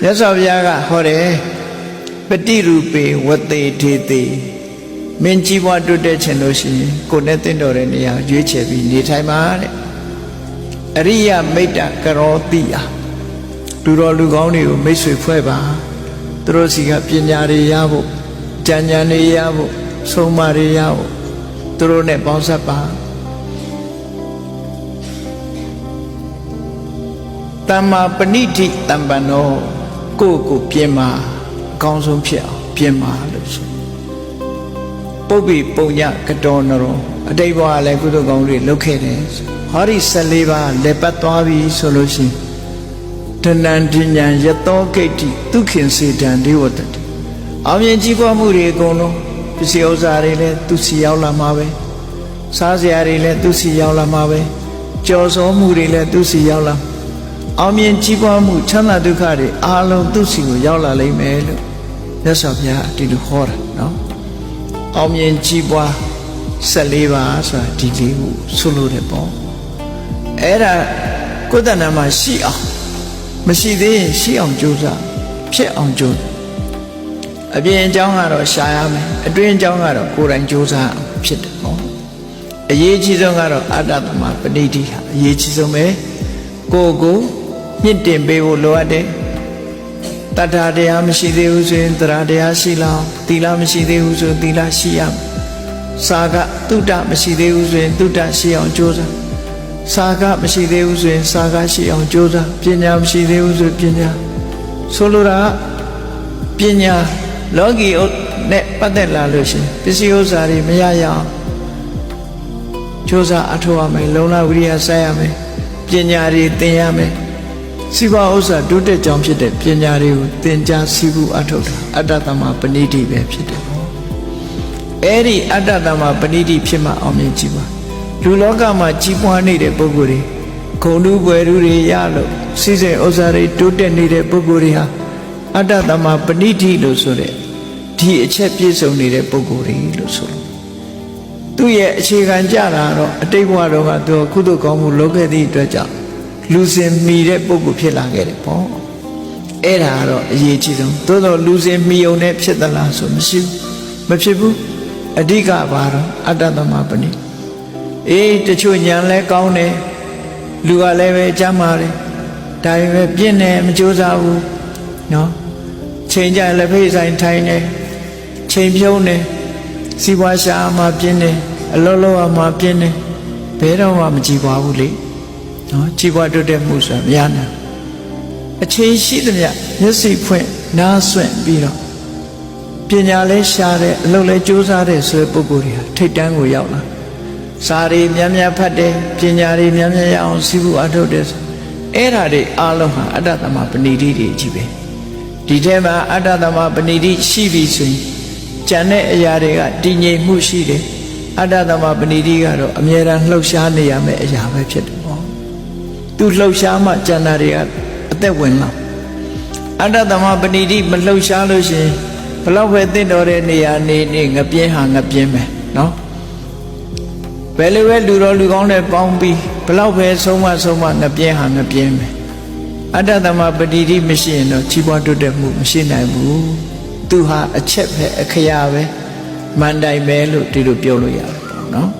မြတ်စွာဘုရားကဟောတယ်ပฏิရူပေဝတေထေတေမင်းကြီးပွားတိုးတက်ခြင်းလို့ရှိရင်ကိုယ်နဲ့တင့်တော်တဲ့နေရာရွေးချယ်ပြီးနေထိုင်ပါတဲ့အရိယမိတ္တကရောတိယလူတော်လူကောင်းတွေကိုမိတ်ဆွေဖွဲ့ပါသူတို့စီကပညာတွေရဖို့ဉာဏ်တွေရဖို့ဆုံးမတွေရဖို့သူတို့နဲ့ပေါင်းစပ်ပါတမ္မာပဏိတိတမ္ပန္နောကိုပြင်မာအကောင်းဆုံးဖြစ်အောင်ပြင်မာလို့ဆိုပုပ္ပိပုံညကတော်နရောအတိတ်ဘဝလည်းကုသိုလ်ကောင်းတွေလုပ်ခဲ့တယ်ဟောဒီ14ပါးလက်ပတ်သွားပြီဆိုလို့ရှိရင်တဏ္ဍဉ္ဉံယတောဂိတ္တိဒုက္ခင်စေတံဒေဝတ္တိအောင်မြင်ကြီးပွားမှုတွေအကုန်လုံးပစ္စည်းဥစ္စာတွေလည်းသူစီရောက်လာမှာပဲစားစရာတွေလည်းသူစီရောက်လာမှာပဲကြော်စောမှုတွေလည်းသူစီရောက်လာအောင်မြင်ကြီးပွားမှုချမ်းသာဒုက္ခတွေအားလုံးသူစီကိုရောက်လာလိမ့်မယ်လို့မြတ်စွာဘုရားဒီလိုဟောတာနော်အောင်မြင်ကြီးပွား14ပါးဆိုတာဒီလေးကိုဆိုလို့တယ်ပေါ့အဲ့ဒါကိုယ်တဏ္ဍာမှာရှိအောင်မရှိသေးရင်ရှိအောင်ကြိုးစားဖြစ်အောင်ကြိုးအပြင်အကြောင်းကတော့ရှားရမယ်အတွင်းအကြောင်းကတော့ကိုယ်တိုင်ကြိုးစားဖြစ်တယ်ပေါ့အရေးကြီးဆုံးကတော့အတ္တသမပဏိတိဟာအရေးကြီးဆုံးပဲကိုမြင့်တင်ပေးဖို့လိုအပ်တယ်တတ္ထာတရားမရှိသေးဘူးဆိုရင်တရားတရားရှိလောက်သီလမရှိသေးဘူးဆိုရင်သီလရှိရမယ်စာကတုဒ္ဒမရှိသေးဘူးဆိုရင်တုဒ္ဒရှိအောင်ကြိုးစားစာကမရှိသေးဘူးဆိုရင်စာကရှိအောင်ကြိုးစားပညာမရှိသေးဘူးဆိုပညာဆိုလိုတာပညာလောကီနဲ့ပတ်သက်လာလို့ရှိရင်ပစ္စည်းဥစ္စာတွေမရရအောင်ကြိုးစားအထောက်အမယ်လုံလဝိရိယစိုက်ရမယ်ပညာတွေသင်ရမယ်စီးပွားဥစ္စာတိုးတက်ကြောင်းဖြစ်တဲ့ပညာတွေကိုသင်ကြားစီးပူးအထောက်တာအတ္တသမပဏိတိပဲဖြစ်တယ်ပေါ့အဲ့ဒီအတ္တသမပဏိတိဖြစ်မှအောင်မြင်ကြည့်ပါလူလောကမှာကြီးပွားနေတဲ့ပုဂ္ဂိုလ်တွေဂုဏ်တူပွယ်တူတွေရလို့စီးစိမ်ဥစ္စာတွေတိုးတက်နေတဲ့ပုဂ္ဂိုလ်တွေဟာအတ္တသမပဏိတိလို့ဆိုတဲ့ဒီအချက်ပြည့်စုံနေတဲ့ပုဂ္ဂိုလ်တွေလို့ဆိုလို့သူ့ရဲ့အခြေခံကြတာတော့အတိတ်ဘဝတော့ကသူကုသိုလ်ကောင်းမှုလုပ်ခဲ့သည့်အတွက်ကြောင့်လူစင်မီတဲ့ပုဂ္ဂိုလ်ဖြစ်လာခဲ့တယ်ပေါ့အဲ့ဒါကတော့အရေးကြီးဆုံးသို့တော့လူစင်မီုံနဲ့ဖြစ်သလားဆိုမရှိဘူးမဖြစ်ဘူးအဓိကဘာတော့အတ္တသမပဏိတချို့ဉာဏ်လဲကောင်းတယ်လူကလည်းပဲကြမ်းပါတယ်ဒါပေမဲ့ပြင်းတယ်မကြိုးစားဘူးနော်ချိန်ကြလက်ဖိတ်ဆိုင်ထိုင်တယ်ချိန်ဖြုံးတယ်စီးပွားရှာမှပြင်းတယ်အလုံးလုံးမှပြင်းတယ်ဘယ်တော့မှမကြည်ပွားဘူးလေနော်ကြည်ပွားတိုးတက်မှုဆိုတာမရနိုင်အချိန်ရှိသမျှမျက်စိဖွင့်နားဆွင့်ပြီးတော့ပညာလဲရှားတယ်အလုံးလဲကြိုးစားတယ်ဆိုတဲ့ပုဂ္ဂိုလ်တွေဟာထိတ်တန်းကိုရောက်လာစာရီများများဖတ်တယ်ပညာတွေများများရအောင်စီးပူးအထောက်တယ်အဲ့ဓာတွေအားလုံးဟာအတ္တသမပဏိတိတွေကြီးပဲဒီထဲမှာအတ္တသမပဏိတိရှိပြီဆိုရင်ကျန်တဲ့အရာတွေကတည်ငြိမ်မှုရှိတယ်အတ္တသမပဏိတိကတော့အမြဲတမ်းလှုပ်ရှားနေရမယ့်အရာပဲဖြစ်တယ်ပေါ့သူလှုပ်ရှားမှကျန်တာတွေကအသက်ဝင်လာအတ္တသမပဏိတိမလှုပ်ရှားလို့ရှိရင်ဘလောက်ပဲတင့်တော်တဲ့နေရာနေငပြင်းဟာငပြင်းပဲနော်ဘယ်လိုပဲလူတော်လူကောင်းနဲ့ပေါင်းပြီးဘလောက်ပဲဆုံးမငပြင်းဟာငပြင်းပဲအတ္တသမပဏိတိမရှိရင်တော့ကြီးပွားတိုးတက်မှုမရှိနိုင်ဘူးသူဟာအချက်ပဲအခရာပဲမန်တိုင်ပဲလို့ဒီလိုပြောလို့ရတယ်ပေါ့နော်